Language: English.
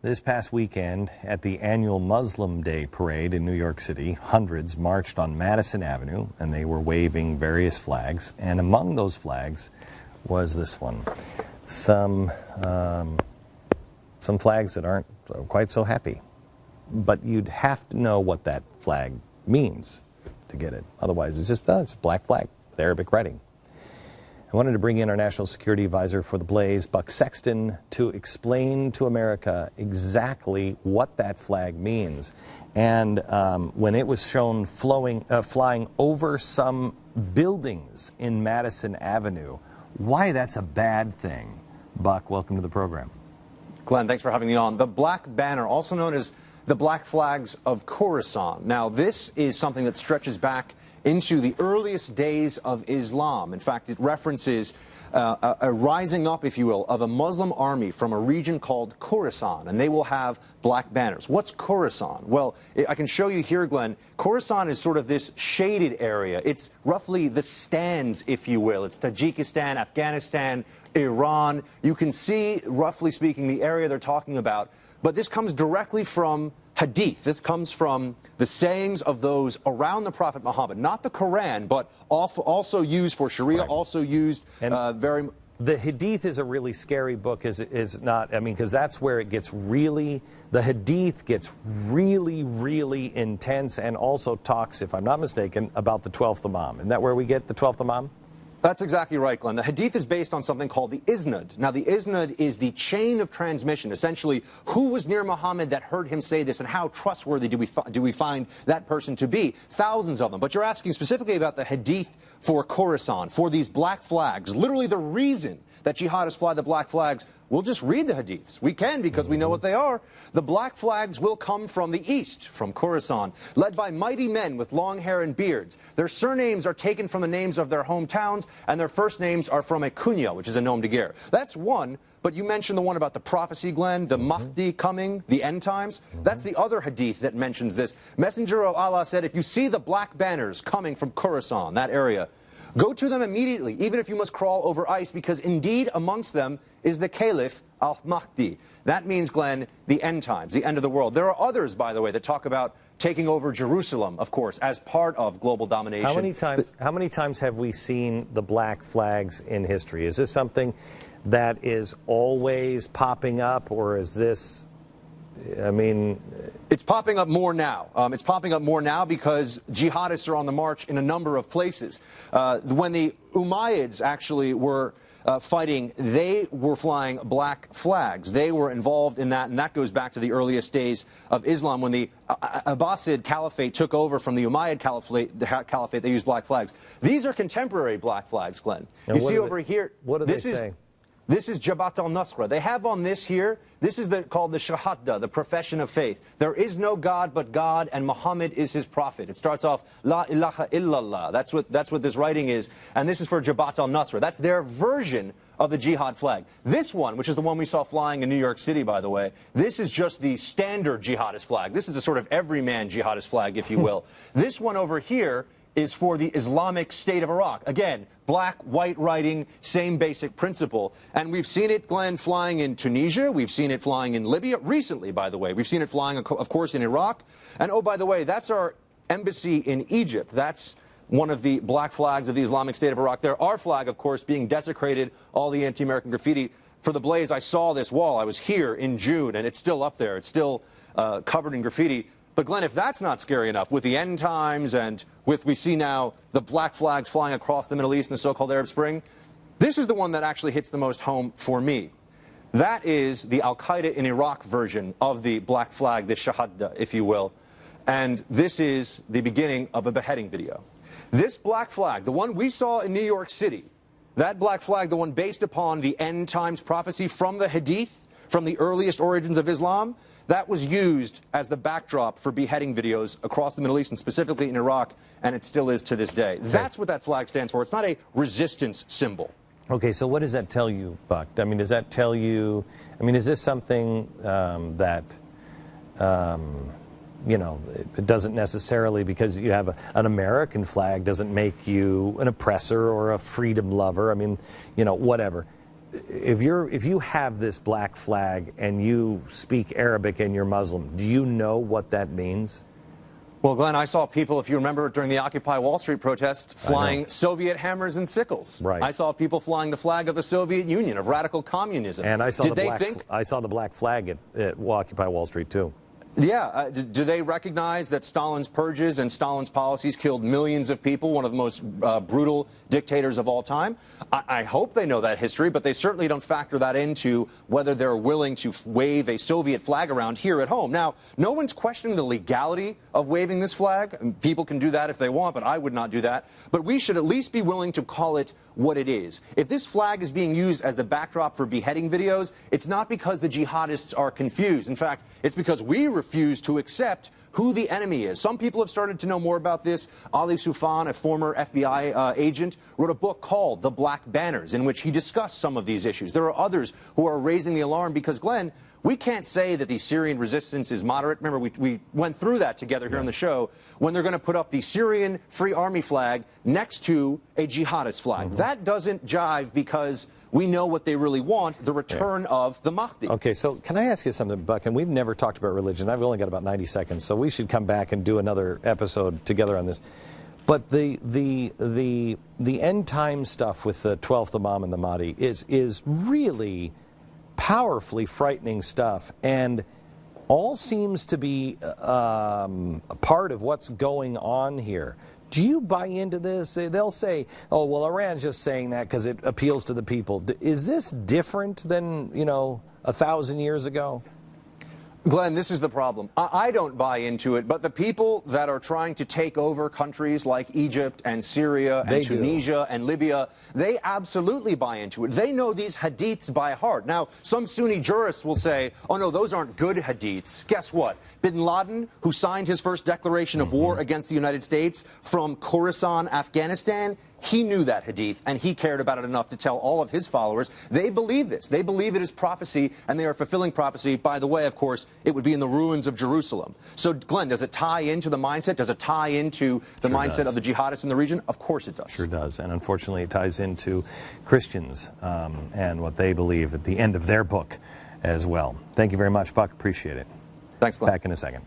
This past weekend at the annual Muslim Day parade in New York City, hundreds marched on Madison Avenue and they were waving various flags. And among those flags was this one. Some flags that aren't quite so happy. But you'd have to know what that flag means to get it. Otherwise, it's just it's a black flag with Arabic writing. I wanted to bring in our National Security Advisor for the Blaze, Buck Sexton, to explain to America exactly what that flag means. And when it was shown flying over some buildings in Madison Avenue, why that's a bad thing. Buck, welcome to the program. Glenn, thanks for having me on. The black banner, also known as the black flags of Khorasan. Now, this is something that stretches back into the earliest days of Islam. In fact, it references a rising up, if you will, of a Muslim army from a region called Khorasan, and they will have black banners. What's Khorasan? Well, I can show you here, Glenn. Khorasan is sort of this shaded area. It's roughly the stands, if you will. It's Tajikistan, Afghanistan, Iran. You can see, roughly speaking, the area they're talking about. But this comes directly from Hadith. This comes from the sayings of those around the Prophet Muhammad, not the Quran, but also used for Sharia, right. Also used very... The Hadith is a really scary book, is not, I mean, because that's where it gets really, the Hadith gets really, really intense and also talks, if I'm not mistaken, about the 12th Imam. Isn't that where we get the 12th Imam? That's exactly right, Glenn. The Hadith is based on something called the Isnad. Now, the Isnad is the chain of transmission. Essentially, who was near Muhammad that heard him say this, and how trustworthy do we find that person to be? Thousands of them. But you're asking specifically about the Hadith for Khorasan, for these black flags. Literally the reason that jihadists fly the black flags. We'll just read the Hadiths. We can because we know what they are. The black flags will come from the east, from Khorasan, led by mighty men with long hair and beards. Their surnames are taken from the names of their hometowns, and their first names are from a kunya, which is a nom de guerre. That's one, but you mentioned the one about the prophecy, Glenn, the Mahdi coming, the end times. That's the other Hadith that mentions this. Messenger of Allah said, if you see the black banners coming from Khorasan, that area, go to them immediately, even if you must crawl over ice, because indeed amongst them is the Caliph al-Mahdi. That means, Glenn, the end times, the end of the world. There are others, by the way, that talk about taking over Jerusalem, of course, as part of global domination. How many times have we seen the black flags in history? Is this something that is always popping up, or is this... I mean... It's popping up more now. It's popping up more now because jihadists are on the march in a number of places. When the Umayyads actually were fighting, they were flying black flags. They were involved in that, and that goes back to the earliest days of Islam. When the Abbasid Caliphate took over from the Umayyad Caliphate, they used black flags. These are contemporary black flags, Glenn. You see over here... What do they say? This is Jabhat al-Nusra. They have on this here, this is called the Shahada, the profession of faith. There is no God but God, and Muhammad is his prophet. It starts off, La ilaha illallah. That's what this writing is. And this is for Jabhat al-Nusra. That's their version of the jihad flag. This one, which is the one we saw flying in New York City, by the way, this is just the standard jihadist flag. This is a sort of everyman jihadist flag, if you will. This one over here is for the Islamic State of Iraq. Again, black, white writing, same basic principle. And we've seen it, Glenn, flying in Tunisia. We've seen it flying in Libya, recently, by the way. We've seen it flying, of course, in Iraq. And, oh, by the way, that's our embassy in Egypt. That's one of the black flags of the Islamic State of Iraq there. Our flag, of course, being desecrated, all the anti-American graffiti. For the Blaze, I saw this wall. I was here in June, and it's still up there. It's still covered in graffiti. But, Glenn, if that's not scary enough, with the end times and with, we see now, the black flags flying across the Middle East in the so-called Arab Spring, this is the one that actually hits the most home for me. That is the Al-Qaeda in Iraq version of the black flag, the Shahada, if you will. And this is the beginning of a beheading video. This black flag, the one we saw in New York City, that black flag, the one based upon the end times prophecy from the Hadith, from the earliest origins of Islam, that was used as the backdrop for beheading videos across the Middle East and specifically in Iraq, and it still is to this day. That's what that flag stands for. It's not a resistance symbol. Okay, so what does that tell you, Buck? I mean, does that tell you, I mean, is this something that, you know, it doesn't necessarily, because you have an American flag, doesn't make you an oppressor or a freedom lover. I mean, you know, whatever. if you have this black flag and you speak Arabic and you're Muslim, do you know what that means? Well, Glenn, I saw people, if you remember, during the Occupy Wall Street protests, flying Soviet hammers and sickles. Right. I saw people flying the flag of the Soviet Union, of radical communism. And I saw the black flag at Occupy Wall Street too. Yeah. Do they recognize that Stalin's purges and Stalin's policies killed millions of people, one of the most brutal dictators of all time? I hope they know that history, but they certainly don't factor that into whether they're willing to wave a Soviet flag around here at home. Now, no one's questioning the legality of waving this flag. People can do that if they want, but I would not do that. But we should at least be willing to call it what it is. If this flag is being used as the backdrop for beheading videos, it's not because the jihadists are confused. In fact, it's because we refuse to accept who the enemy is. Some people have started to know more about this. Ali Soufan, a former FBI agent, wrote a book called The Black Banners, in which he discussed some of these issues. There are others who are raising the alarm because, Glenn, we can't say that the Syrian resistance is moderate. Remember, we went through that together here on the show, when they're going to put up the Syrian Free Army flag next to a jihadist flag. That doesn't jive because we know what they really want, the return of the Mahdi. Okay, so can I ask you something, Buck? And we've never talked about religion. I've only got about 90 seconds, so we should come back and do another episode together on this. But the end time stuff with the 12th Imam and the Mahdi is really powerfully frightening stuff, and all seems to be a part of what's going on here. Do you buy into this? They'll say, oh, well, Iran's just saying that because it appeals to the people. Is this different than, 1,000 years ago? Glenn, this is the problem. I don't buy into it, but the people that are trying to take over countries like Egypt and Syria and Tunisia and Libya, they absolutely buy into it. They know these hadiths by heart. Now, some Sunni jurists will say, oh, no, those aren't good hadiths. Guess what? Bin Laden, who signed his first declaration of war against the United States from Khorasan, Afghanistan, he knew that hadith, and he cared about it enough to tell all of his followers. They believe this. They believe it is prophecy, and they are fulfilling prophecy. By the way, of course, it would be in the ruins of Jerusalem. So, Glenn, does it tie into the mindset? Does it tie into the mindset of the jihadists in the region? Of course it does. Sure does. And unfortunately, it ties into Christians and what they believe at the end of their book as well. Thank you very much, Buck. Appreciate it. Thanks, Glenn. Back in a second.